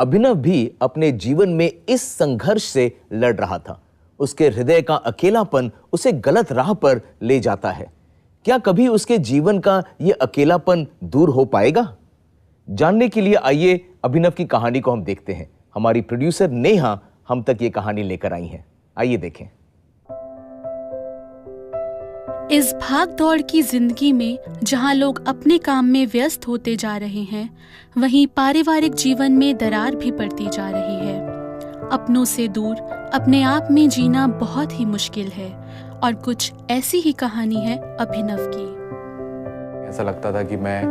अभिनव भी अपने जीवन में इस संघर्ष से लड़ रहा था। उसके हृदय का अकेलापन उसे गलत राह पर ले जाता है। क्या कभी उसके जीवन का यह अकेलापन दूर हो पाएगा? जानने के लिए आइए अभिनव की कहानी को हम देखते हैं। हमारी प्रोड्यूसर नेहा हम तक ये कहानी लेकर आई हैं। आइए देखें। इस भाग दौड़ की जिंदगी में जहां लोग अपने काम में व्यस्त होते जा रहे हैं, वहीं पारिवारिक जीवन में दरार भी पड़ती जा रही है। अपनों से दूर अपने आप में जीना बहुत ही मुश्किल है और कुछ ऐसी ही कहानी है अभिनव की। ऐसा लगता था कि मैं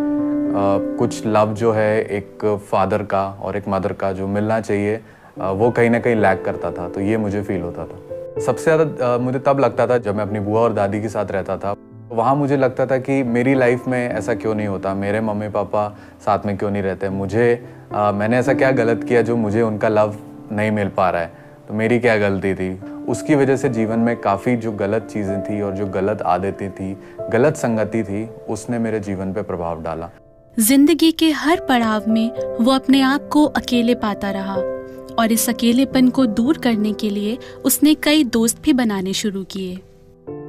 कुछ लव जो है एक फादर का और एक मदर का जो मिलना चाहिए वो कहीं ना कहीं लैक करता था, तो ये मुझे फील होता था। सबसे ज़्यादा मुझे तब लगता था जब मैं अपनी बुआ और दादी के साथ रहता था। वहाँ मुझे लगता था कि मेरी लाइफ में ऐसा क्यों नहीं होता, मेरे मम्मी पापा साथ में क्यों नहीं रहते, मैंने ऐसा क्या गलत किया जो मुझे उनका लव नहीं मिल पा रहा है, तो मेरी क्या गलती थी। उसकी वजह से जीवन में काफ़ी जो गलत चीज़ें थी और जो गलत आदतें थी, गलत संगति थी, उसने मेरे जीवन पर प्रभाव डाला। जिंदगी के हर पड़ाव में वो अपने आप को अकेले पाता रहा और इस अकेलेपन को दूर करने के लिए उसने कई दोस्त भी बनाने शुरू किए।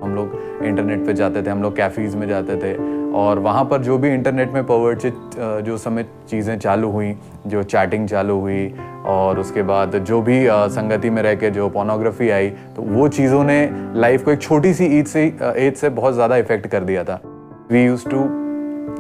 हम लोग इंटरनेट पे जाते थे, हम लोग कैफ़ीज़ में जाते थे और वहाँ पर जो भी इंटरनेट में परवर्चित जो समय चीज़ें चालू हुई, जो चैटिंग चालू हुई और उसके बाद जो भी संगति में रह के जो पोर्नोग्राफी आई, तो वो चीज़ों ने लाइफ को एक छोटी सी एज से बहुत ज़्यादा इफेक्ट कर दिया था। वी यूज्ड टू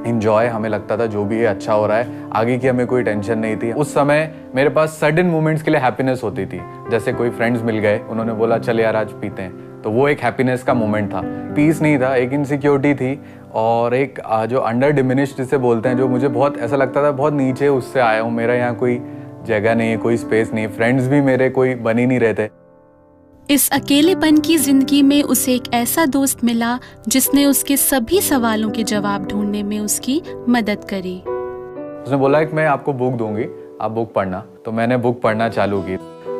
इंजॉय, हमें लगता था जो भी है अच्छा हो रहा है, आगे की हमें कोई टेंशन नहीं थी। उस समय मेरे पास सडन मोमेंट्स के लिए हैप्पीनेस होती थी, जैसे कोई फ्रेंड्स मिल गए, उन्होंने बोला चल यार आज पीते हैं, तो वो एक हैप्पीनेस का मोमेंट था। पीस नहीं था, एक इनसिक्योरिटी थी और एक जो अंडर डिमिनिश्ड जिसे बोलते हैं, जो मुझे बहुत ऐसा लगता था बहुत नीचे उससे आया हूँ, मेरा यहाँ कोई जगह नहीं है, कोई स्पेस नहीं है, फ्रेंड्स भी मेरे कोई बन ही नहीं रहते। इस अकेलेपन की जिंदगी में उसे एक ऐसा दोस्त मिला जिसने उसके सभी सवालों के जवाब ढूंढने में उसकी मदद करी। उसने बोला कि मैं आपको बुक दूंगी, आप बुक पढ़ना। तो मैंने बुक पढ़ना चालू की।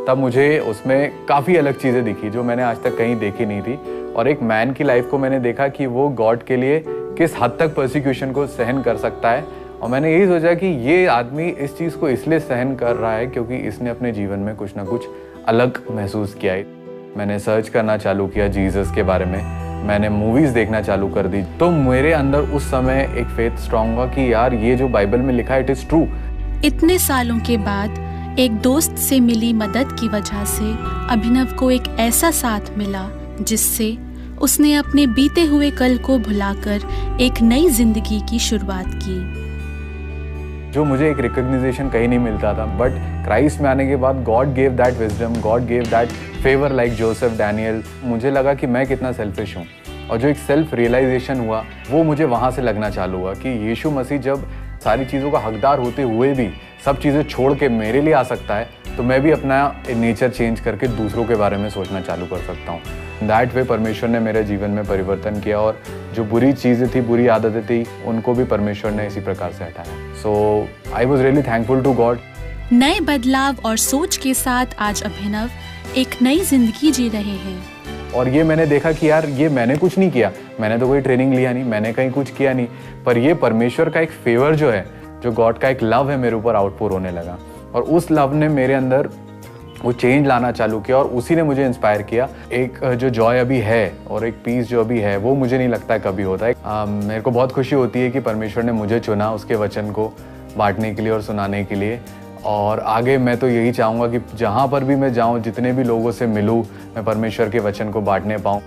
तब मुझे उसमें काफ़ी अलग चीज़ें दिखी जो मैंने आज तक कहीं देखी नहीं थी और एक मैन की लाइफ को मैंने देखा कि वो गॉड के लिए किस हद तक परसिक्यूशन को सहन कर सकता है। और मैंने यही सोचा कि ये आदमी इस चीज़ को इसलिए सहन कर रहा है क्योंकि इसने अपने जीवन में कुछ ना कुछ अलग महसूस किया है। मैंने सर्च करना चालू किया जीसस के बारे में, मैंने मूवीज़ देखना चालू कर दी, तो मेरे अंदर उस समय एक फेथ स्ट्रॉन्ग हुआ कि यार ये जो बाइबल में लिखा है इट इज़ ट्रू। इतने सालों के बाद एक दोस्त से मिली मदद की वजह से अभिनव को एक ऐसा साथ मिला जिससे उसने अपने बीते हुए कल को भुलाकर एक नई जिंदगी की शुरुआत की। जो मुझे एक रिकग्निशन कहीं नहीं मिलता था, बट क्राइस्ट में आने के बाद God gave that wisdom, God gave that favour like Joseph Daniel. मुझे लगा कि मैं कितना सेल्फिश हूँ और जो एक सेल्फ रियलाइजेशन हुआ वो मुझे वहाँ से लगना चालू हुआ कि यीशु मसीह जब सारी चीज़ों का हकदार होते हुए भी सब चीज़ें छोड़ के मेरे लिए आ सकता है, तो मैं भी अपना नेचर चेंज करके दूसरों के बारे में सोचना चालू कर सकता हूँ। दैट वे परमेश्वर ने मेरे जीवन में परिवर्तन किया और जो बुरी चीज़ें थी, बुरी आदतें थी, उनको भी परमेश्वर ने इसी प्रकार से हटाया। So I was really thankful to God. नए बदलाव और सोच के साथ आज अभिनव एक नई जिंदगी जी रहे हैं। और ये मैंने देखा कि यार ये मैंने कुछ नहीं किया, मैंने तो कोई ट्रेनिंग लिया नहीं, मैंने कहीं कुछ किया नहीं, पर ये परमेश्वर का एक फेवर जो है, जो गॉड का एक लव है मेरे ऊपर आउटपोर होने लगा और उस लव ने मेरे अंदर वो चेंज लाना चालू किया और उसी ने मुझे इंस्पायर किया। एक जो जॉय अभी है और एक पीस जो अभी है वो मुझे नहीं लगता है कभी होता है। मेरे को बहुत खुशी होती है कि परमेश्वर ने मुझे चुना उसके वचन को बांटने के लिए और सुनाने के लिए। और आगे मैं तो यही चाहूँगा कि जहाँ पर भी मैं जाऊँ, जितने भी लोगों से मिलूँ, मैं परमेश्वर के वचन को बांटने पाऊँ।